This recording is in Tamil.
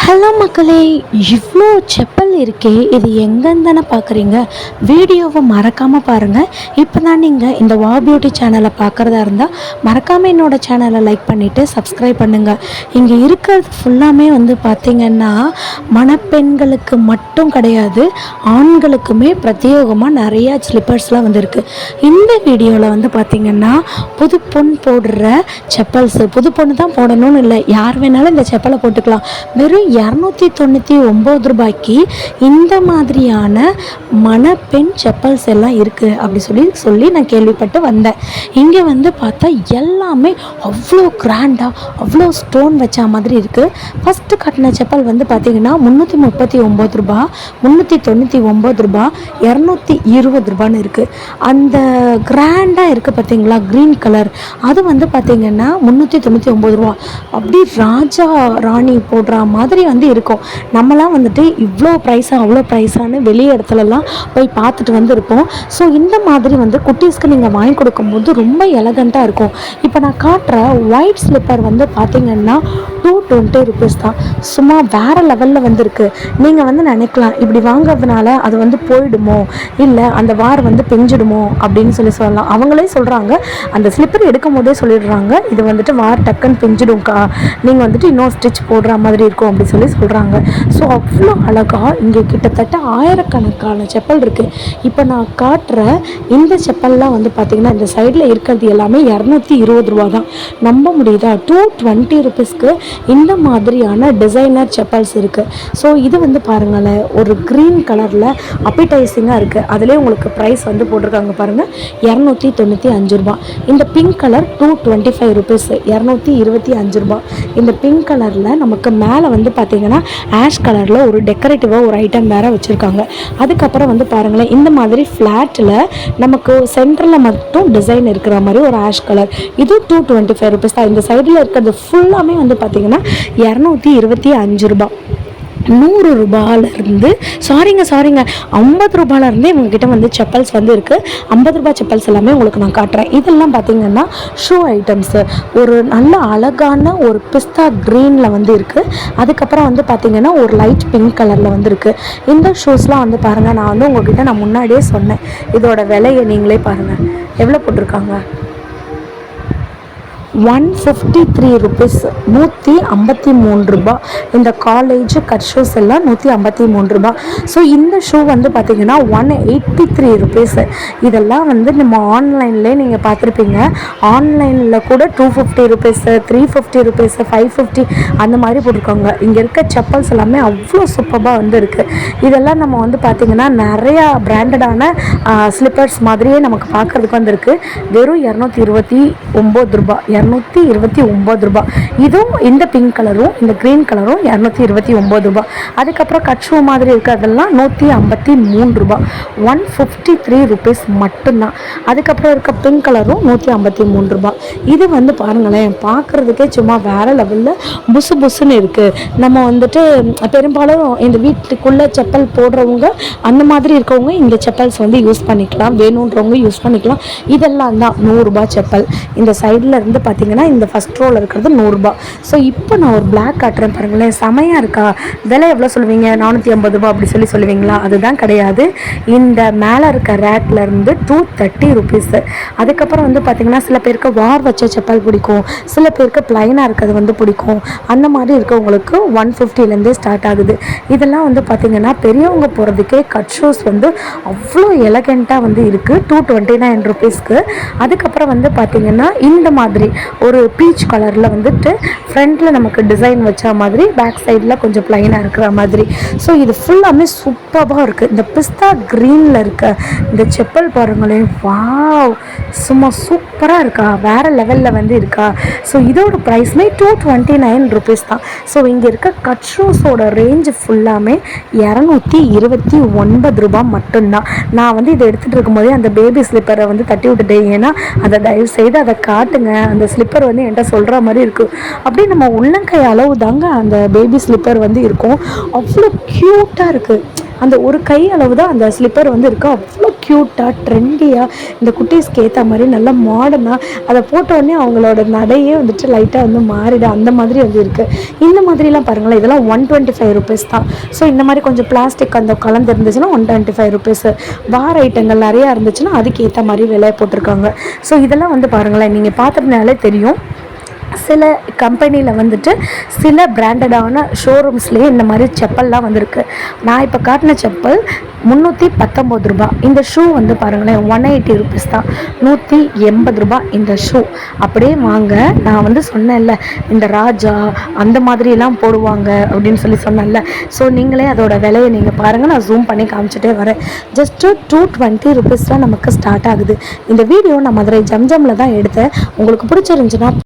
ஹலோ மக்களே, இவ்வளோ செப்பல் இருக்கே, இது எங்கேன்னு தானே பார்க்குறீங்க? வீடியோவை மறக்காமல் பாருங்கள். இப்போ தான் நீங்கள் இந்த வா பியூட்டி சேனலை பார்க்குறதா இருந்தால் மறக்காமல் என்னோடய சேனலை லைக் பண்ணிவிட்டு சப்ஸ்கிரைப் பண்ணுங்கள். இங்கே இருக்கிறது ஃபுல்லாமே பார்த்திங்கன்னா மணப்பெண்களுக்கு மட்டும் கிடையாது, ஆண்களுக்குமே பிரத்யேகமாக நிறையா ஸ்லிப்பர்ஸ்லாம் இருக்குது. இந்த வீடியோவில் பார்த்திங்கன்னா புது பொண்ணு போடுற செப்பல்ஸு, புது பொண்ணு தான் போடணும்னு இல்லை, யார் வேணாலும் இந்த செப்பலை போட்டுக்கலாம். வெறும் 299 ரூபாய்க்கு இந்த மாதிரியான மணப்பெண் செப்பல்ஸ் எல்லாம் இருக்குது அப்படி சொல்லி நான் கேள்விப்பட்டு வந்தேன். இங்கே பார்த்தா எல்லாமே அவ்வளோ கிராண்டாக அவ்வளோ ஸ்டோன் வச்ச மாதிரி இருக்குது. ஃபஸ்ட்டு கட்டின செப்பல் பார்த்திங்கன்னா 339 ரூபா, 399 ரூபா, 220 ரூபான்னு இருக்குது. அந்த கிராண்டாக இருக்குது பார்த்தீங்களா, க்ரீன் கலர், அது பார்த்திங்கன்னா 399 ரூபா. அப்படி ராஜா ராணி போடுற மாதிரி இருக்கும். நம்மளாம் இவ்வளோ ப்ரைஸாக அவ்வளோ ப்ரைஸானு வெளி இடத்துலலாம் போய் பார்த்துட்டு இருப்போம். ஸோ இந்த மாதிரி குட்டீஸ்க்கு நீங்கள் வாங்கி கொடுக்கும்போது ரொம்ப எலகண்ட்டாக இருக்கும். இப்போ நான் காட்டுற ஒயிட் ஸ்லிப்பர் பார்த்திங்கன்னா 220 ருபீஸ் தான். சும்மா வேறு லெவலில் இருக்குது. நீங்கள் நினைக்கலாம், இப்படி வாங்கிறதுனால அது போயிடுமோ, இல்லை அந்த வார் பெஞ்சிடுமோ அப்படின்னு சொல்லலாம். அவங்களே சொல்கிறாங்க, அந்த ஸ்லிப்பர் எடுக்கும் போதே சொல்லிடுறாங்க, இது வார் டக்குன்னு பெஞ்சிடும்க்கா, நீங்கள் இன்னும் ஸ்டிச் போடுற மாதிரி இருக்கும் அப்படி சொல்கிறாங்க. ஸோ அவ்வளோ அழகாக இங்கே கிட்டத்தட்ட ஆயிரக்கணக்கான செப்பல் இருக்குது. இப்போ நான் காட்டுற இந்த செப்பல்லாம் பார்த்திங்கன்னா இந்த சைடில் இருக்கிறது எல்லாமே 220 ரூபா தான். நம்ப முடியுதா? 220 ருபீஸ்க்கு இந்த மாதிரியான டிசைனர் செப்பல்ஸ் இருக்குது. ஸோ இது பாருங்களேன், ஒரு க்ரீன் கலரில் அப்பிடைசிங்காக இருக்குது. அதிலே உங்களுக்கு ப்ரைஸ் போட்டிருக்காங்க பாருங்கள், 295 ரூபா. இந்த பிங்க் கலர் 225 ருபீஸ், 225 ரூபா. இந்த பிங்க் கலரில் நமக்கு மேலே பார்த்திங்கன்னா ஆஷ் கலரில் ஒரு டெக்கரேட்டிவாக ஒரு ஐட்டம் வேறு வச்சுருக்காங்க. அதுக்கப்புறம் பாருங்களேன், இந்த மாதிரி ஃப்ளாட்டில் நமக்கு சென்டரில் மட்டும் டிசைன் இருக்கிற மாதிரி ஒரு ஆஷ் கலர், இது 225 ருபீஸ் தான். இந்த சைடில் இருக்கிறது ஃபுல்லாமே பார்த்திங்கன்னா 225 ரூபா. 100 ரூபாயிலிருந்து சாரிங்க 50 ரூபாயிலேருந்தே இவங்ககிட்ட செப்பல்ஸ் இருக்குது. 50 ரூபா செப்பல்ஸ் எல்லாமே உங்களுக்கு நான் காட்டுறேன். இதெல்லாம் பார்த்திங்கன்னா ஷூ ஐட்டம்ஸு, ஒரு நல்ல அழகான ஒரு பிஸ்தா க்ரீனில் இருக்குது. அதுக்கப்புறம் பார்த்திங்கன்னா ஒரு லைட் பிங்க் கலரில் இருக்குது. இந்த ஷூஸ்லாம் பாருங்கள், நான் உங்கள்கிட்ட நான் முன்னாடியே சொன்னேன், இதோட விலையை நீங்களே பாருங்கள் எவ்வளோ போட்டிருக்காங்க. 153 ருபீஸ், 153 ரூபா. இந்த காலேஜ் கட் ஷூஸ் எல்லாம் 153 ரூபா. ஸோ இந்த ஷூ பார்த்திங்கன்னா 183 ருபீஸ். இதெல்லாம் நம்ம ஆன்லைன்லேயே நீங்கள் பார்த்துருப்பீங்க. ஆன்லைனில் கூட 250 ருபீஸ், 350 ருபீஸ், 550 அந்த மாதிரி போட்டிருக்காங்க. இங்கே இருக்க செப்பல்ஸ் எல்லாமே அவ்வளோ சூப்பராக இருக்குது. இதெல்லாம் நம்ம பார்த்திங்கன்னா நிறையா பிராண்டடான ஸ்லிப்பர்ஸ் மாதிரியே நமக்கு பார்க்குறதுக்கு இருக்குது. வெறும் 229 ரூபா, 229 ரூபா. இதுவும் இந்த பிங்க் கலரும் இந்த க்ரீன் கலரும் 229 ரூபா. அதுக்கப்புறம் கட்ஷூ மாதிரி இருக்கிறதெல்லாம் 153 ரூபா, 153 ருபீஸ் மட்டும்தான். அதுக்கப்புறம் இருக்க பிங்க் கலரும் 153 ரூபா. இது பாருங்களேன், பார்க்குறதுக்கே சும்மா வேறு லெவலில் புசு புசுன்னு இருக்குது. நம்ம பெரும்பாலும் இந்த வீட்டுக்குள்ளே செப்பல் போடுறவங்க அந்த மாதிரி இருக்கவங்க இந்த செப்பல்ஸ் யூஸ் பண்ணிக்கலாம், வேணுன்றவங்க யூஸ் பண்ணிக்கலாம். இதெல்லாம் தான் 100 ரூபா செப்பல். இந்த சைடில் இருந்து பார்த்திங்கன்னா இந்த ஃபஸ்ட் ரோவில் இருக்கிறது 100 ரூபா. ஸோ இப்போ நான் ஒரு பிளாக் காட்டுறேன் பாருங்களேன், செமையாக இருக்கா? விலை எவ்வளோ சொல்லுவீங்க? 450 ரூபா அப்படி சொல்லுவீங்களா? அதுதான் கிடையாது. இந்த மேலே இருக்க ரேக்கில் இருந்து 230 ருபீஸு. அதுக்கப்புறம் பார்த்திங்கன்னா சில பேருக்கு வார் வச்ச செப்பல் பிடிக்கும், சில பேருக்கு ப்ளைனாக இருக்கிறது பிடிக்கும். அந்த மாதிரி இருக்கவங்களுக்கு 150லேருந்தே ஸ்டார்ட் ஆகுது. இதெல்லாம் பார்த்திங்கன்னா பெரியவங்க போகிறதுக்கே கட் ஷூஸ் அவ்வளோ எலகெண்ட்டாக இருக்குது 229 ருபீஸ்க்கு. அதுக்கப்புறம் பார்த்திங்கன்னா இந்த மாதிரி ஒரு பீச் கலரில் ஃப்ரண்ட்டில் நமக்கு டிசைன் வச்ச மாதிரி, பேக் சைடில் கொஞ்சம் ப்ளைனாக இருக்கிற மாதிரி. ஸோ இது ஃபுல்லாமே சூப்பராக இருக்குது. இந்த பிஸ்தா க்ரீனில் இருக்க இந்த செப்பல் பாருங்களேன், வாவ், சும்மா சூப்பராக இருக்கா, வேறு லெவலில் இருக்கா. ஸோ இதோட ப்ரைஸ்மே 229 ருபீஸ் தான். ஸோ இங்கே இருக்க கட் ஷூஸோட ரேஞ்சு ஃபுல்லாமே 229 ரூபா மட்டும்தான். நான் இதை எடுத்துகிட்டு இருக்கும்போதே அந்த பேபி ஸ்லிப்பரை தட்டி விட்டுட்டேன். ஏன்னா அதை தயவு செய்து அதை காட்டுங்க, அந்த ஸ்லிப்பர் என்கிட்ட சொல்கிற மாதிரி இருக்குது. அப்படியே நம்ம உள்ளங்கை அளவு தாங்க அந்த பேபி ஸ்லிப்பர் இருக்கும். அவ்வளோ க்யூட்டாக இருக்குது. அந்த ஒரு கை அளவு தான் அந்த ஸ்லிப்பர் இருக்குது. அவ்வளோ க்யூட்டாக ட்ரெண்டியாக இந்த குட்டீஸ்க்கு ஏற்ற மாதிரி நல்லா மாடர்னாக அதை போட்டோடனே அவங்களோட நடையே வந்துட்டு லைட்டாக வந்து மாறிடும். அந்த மாதிரி வந்து இருக்குது. இந்த மாதிரிலாம் பாருங்களேன், இதெல்லாம் 125 ருபீஸ் தான். ஸோ இந்த மாதிரி கொஞ்சம் பிளாஸ்டிக் அந்த கலந்து இருந்துச்சுன்னா 125 ருபீஸு. பார் ஐட்டங்கள் நிறையா இருந்துச்சுன்னா அதுக்கு ஏற்ற மாதிரி விலையை போட்டிருக்காங்க. ஸோ இதெல்லாம் வந்து பாருங்களேன், நீங்கள் பார்த்துட்டனாலே தெரியும். சில கம்பெனியில் வந்துட்டு சில பிராண்டடான ஷோரூம்ஸ்லேயே இந்த மாதிரி செப்பல்லாம் வந்திருக்கு. நான் இப்போ காட்டின செப்பல் 319 ரூபா. இந்த ஷூ வந்து பாருங்களேன் 180 ருபீஸ் தான். 180 ரூபா இந்த ஷூ. அப்படியே வாங்க, நான் வந்து சொன்னேன்ல இந்த ராஜா அந்த மாதிரியெல்லாம் போடுவாங்க அப்படின்னு சொன்னேன்ல. ஸோ நீங்களே அதோட விலையை நீங்கள் பாருங்கள், நான் ஜூம் பண்ணி காமிச்சிட்டே வரேன். ஜஸ்ட்டு 220 ருபீஸ் தான் நமக்கு ஸ்டார்ட் ஆகுது. இந்த வீடியோ நான் மதுரை ஜம்ஜமில் தான் எடுத்தேன். உங்களுக்கு பிடிச்சிருந்துச்சுன்னா